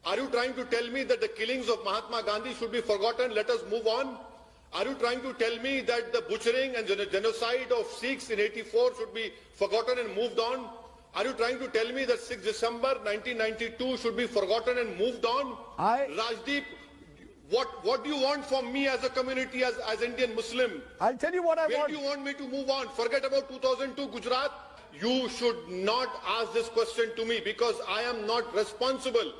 Are you trying to tell me that the killings of Mahatma Gandhi should be forgotten? Let us move on. Are you trying to tell me that the butchering and genocide of Sikhs in 84 should be forgotten and moved on? Are you trying to tell me that 6 December 1992 should be forgotten and moved on? Rajdeep, what do you want from me as a community, as Indian Muslim? I'll tell you what I want. Where do you want me to move on? Forget about 2002 Gujarat. You should not ask this question to me because I am not responsible.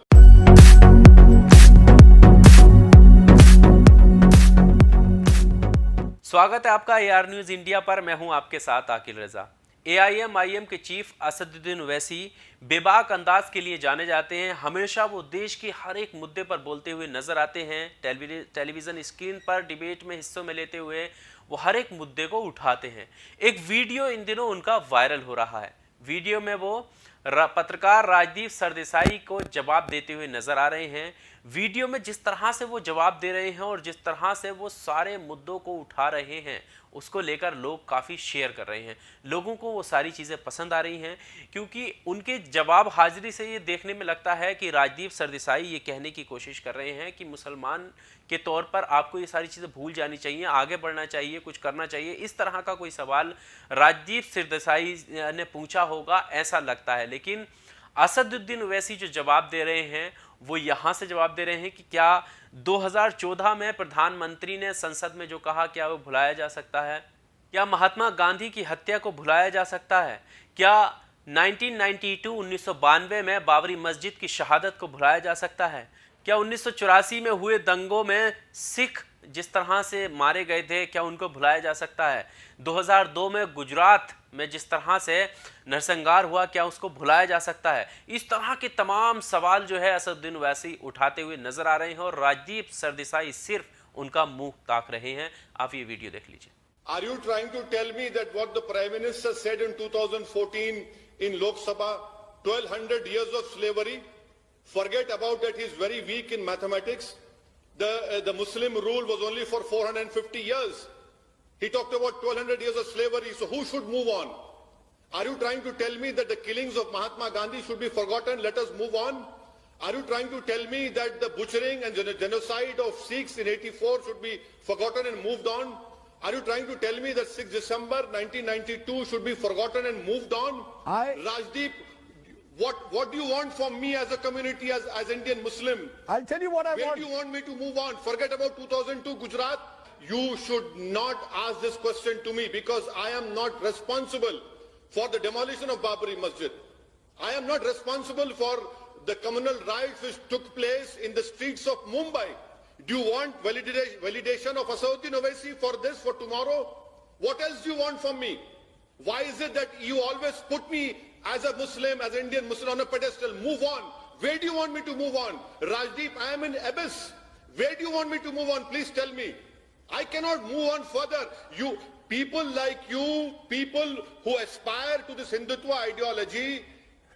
स्वागत है आपका AR news India पर। मैं हूं आपके साथ आकिल रजा। AIM के chief Asaduddin Owaisi बेबाक अंदाज के लिए जाने जाते हैं। हमेशा वो देश के हर एक मुद्दे पर बोलते हुए नजर आते हैं। टेलीविजन स्क्रीन पर डिबेट में हिस्सों में लेते हुए वो हर एक मुद्दे को उठाते हैं। एक वीडियो इन दिनों उनका वायरल हो रहा है। वीडियो में वो पत्रकार राजदीप सरदेसाई को जवाब देते हुए नजर आ रहे हैं। वीडियो में जिस तरह से वो जवाब दे रहे हैं और जिस तरह से वो सारे मुद्दों को उठा रहे हैं, उसको लेकर लोग काफ़ी शेयर कर रहे हैं। लोगों को वो सारी चीज़ें पसंद आ रही हैं क्योंकि उनके जवाब हाजिरी से ये देखने में लगता है कि राजदीप सरदेसाई ये कहने की कोशिश कर रहे हैं कि मुसलमान के तौर पर आपको ये सारी चीज़ें भूल जानी चाहिए, आगे बढ़ना चाहिए, कुछ करना चाहिए। इस तरह का कोई सवाल राजदीप सरदेसाई ने पूछा होगा ऐसा लगता है। लेकिन असदुद्दीन ओवैसी जो जवाब दे रहे हैं वो यहाँ से जवाब दे रहे हैं कि क्या 2014 में प्रधानमंत्री ने संसद में जो कहा क्या वो भुलाया जा सकता है? क्या महात्मा गांधी की हत्या को भुलाया जा सकता है? क्या 1992 में बाबरी मस्जिद की शहादत को भुलाया जा सकता है? क्या 1984 में हुए दंगों में सिख जिस तरह से मारे गए थे क्या उनको भुलाया जा सकता है? 2002 में गुजरात में जिस तरह से नरसंहार हुआ क्या उसको भुलाया जा सकता है? इस तरह के तमाम सवाल जो है असदुद्दीन ओवैसी उठाते हुए नजर आ रहे हैं और राजदीप सरदेसाई सिर्फ उनका मुंह ताक रहे हैं। आप ये वीडियो देख लीजिए। Are you trying to tell me that what the Prime Minister said in 2014 in Lok Sabha, 1200 years of slavery? Forget about that, he's very weak in mathematics. The Muslim rule was only for 450 years. He talked about 1200 years of slavery, so who should move on? Are you trying to tell me that the killings of Mahatma Gandhi should be forgotten? Let us move on. Are you trying to tell me that the butchering and genocide of Sikhs in 84 should be forgotten and moved on? Are you trying to tell me that 6 December 1992 should be forgotten and moved on? Rajdeep, what do you want from me as a community, as Indian Muslim? I'll tell you what I want. Where do you want me to move on? Forget about 2002 Gujarat. You should not ask this question to me because I am not responsible for the demolition of Babri Masjid. I am not responsible for the communal riots which took place in the streets of Mumbai. Do you want validation of Asauddin Owaisi for this, for tomorrow? What else do you want from me? Why is it that you always put me as a Muslim, as an Indian Muslim on a pedestal? Move on. Where do you want me to move on? Rajdeep, I am in abyss. Where do you want me to move on? Please tell me. I cannot move on further. You, people like you, people who aspire to this Hindutva ideology,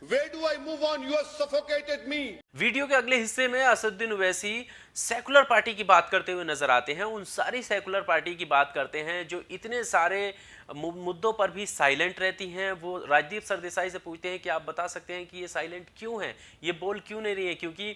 where do I move on? You have suffocated me. Video के अगले हिस्से में Asaduddin Owaisi secular party की बात करते हुए नजर आते हैं। उन सारी सेकुलर पार्टी की बात करते हैं जो इतने सारे मुद्दों पर भी साइलेंट रहती हैं। वो राजदीप सरदेसाई से पूछते हैं कि आप बता सकते हैं कि ये साइलेंट क्यों हैं, ये बोल क्यों नहीं रही है? क्योंकि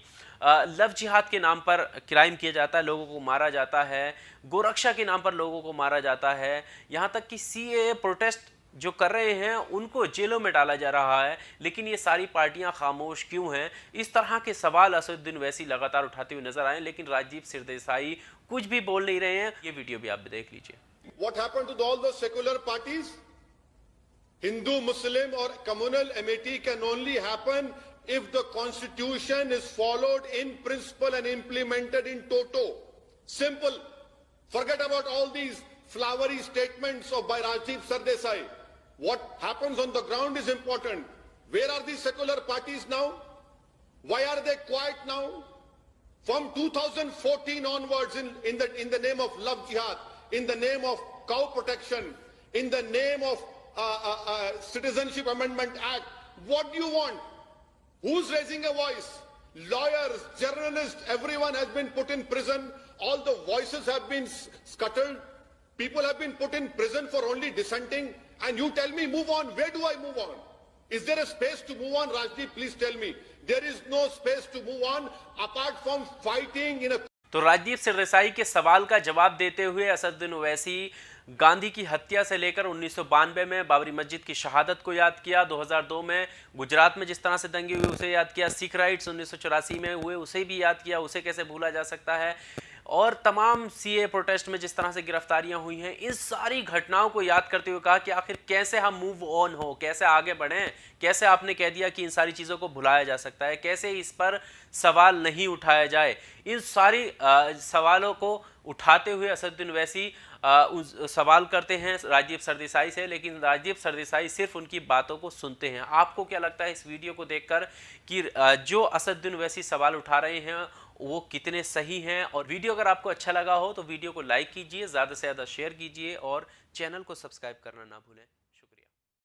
लव जिहाद के नाम पर क्राइम किया जाता है, लोगों को मारा जाता है, गोरक्षा के नाम पर लोगों को मारा जाता है, यहाँ तक कि सीएए प्रोटेस्ट जो कर रहे हैं उनको जेलों में डाला जा रहा है। लेकिन ये सारी पार्टियां खामोश क्यों हैं? इस तरह के सवाल असदुद्दीन ओवैसी लगातार उठाते हुए नजर आए, लेकिन राजदीप सरदेसाई कुछ भी बोल नहीं रहे हैं। ये वीडियो भी आप देख लीजिए। What happened to all those secular parties? Hindu, Muslim or communal amity can only happen if the constitution is followed in principle and implemented in toto. Simple. Forget about all these flowery statements by Rajdeep Sardesai. What happens on the ground is important. Where are these secular parties now? Why are they quiet now? From 2014 onwards, in the name of love jihad, in the name of cow protection, in the name of Citizenship Amendment Act, what do you want? Who's raising a voice? Lawyers, journalists, everyone has been put in prison. All the voices have been scuttled. People have been put in prison for only dissenting. And you tell me move on. Where do I move on? Is there a space to move on, Rajdeep? Please tell me. There is no space to move on apart from fighting in a... तो राजदीप सरदेसाई के सवाल का जवाब देते हुए असदुद्दीन ओवैसी गांधी की हत्या से लेकर 1992 में बाबरी मस्जिद की शहादत को याद किया, 2002 में गुजरात में जिस तरह से दंगे हुए उसे याद किया, सिख राइट्स 1984 में हुए उसे भी याद किया, उसे कैसे भूला जा सकता है, और तमाम सीए प्रोटेस्ट में जिस तरह से गिरफ्तारियां हुई हैं, इन सारी घटनाओं को याद करते हुए कहा कि आखिर कैसे हम मूव ऑन हो, कैसे आगे बढ़ें, कैसे आपने कह दिया कि इन सारी चीज़ों को भुलाया जा सकता है, कैसे इस पर सवाल नहीं उठाया जाए। इन सारी सवालों को उठाते हुए असदुद्दीन ओवैसी सवाल करते हैं राजदीप सरदेसाई से, लेकिन राजदीप सरदेसाई सिर्फ उनकी बातों को सुनते हैं। आपको क्या लगता है इस वीडियो को देखकर कि जो असदुद्दीन ओवैसी सवाल उठा रहे हैं वो कितने सही हैं? और वीडियो अगर आपको अच्छा लगा हो तो वीडियो को लाइक कीजिए, ज़्यादा से ज़्यादा शेयर कीजिए और चैनल को सब्सक्राइब करना ना भूलें।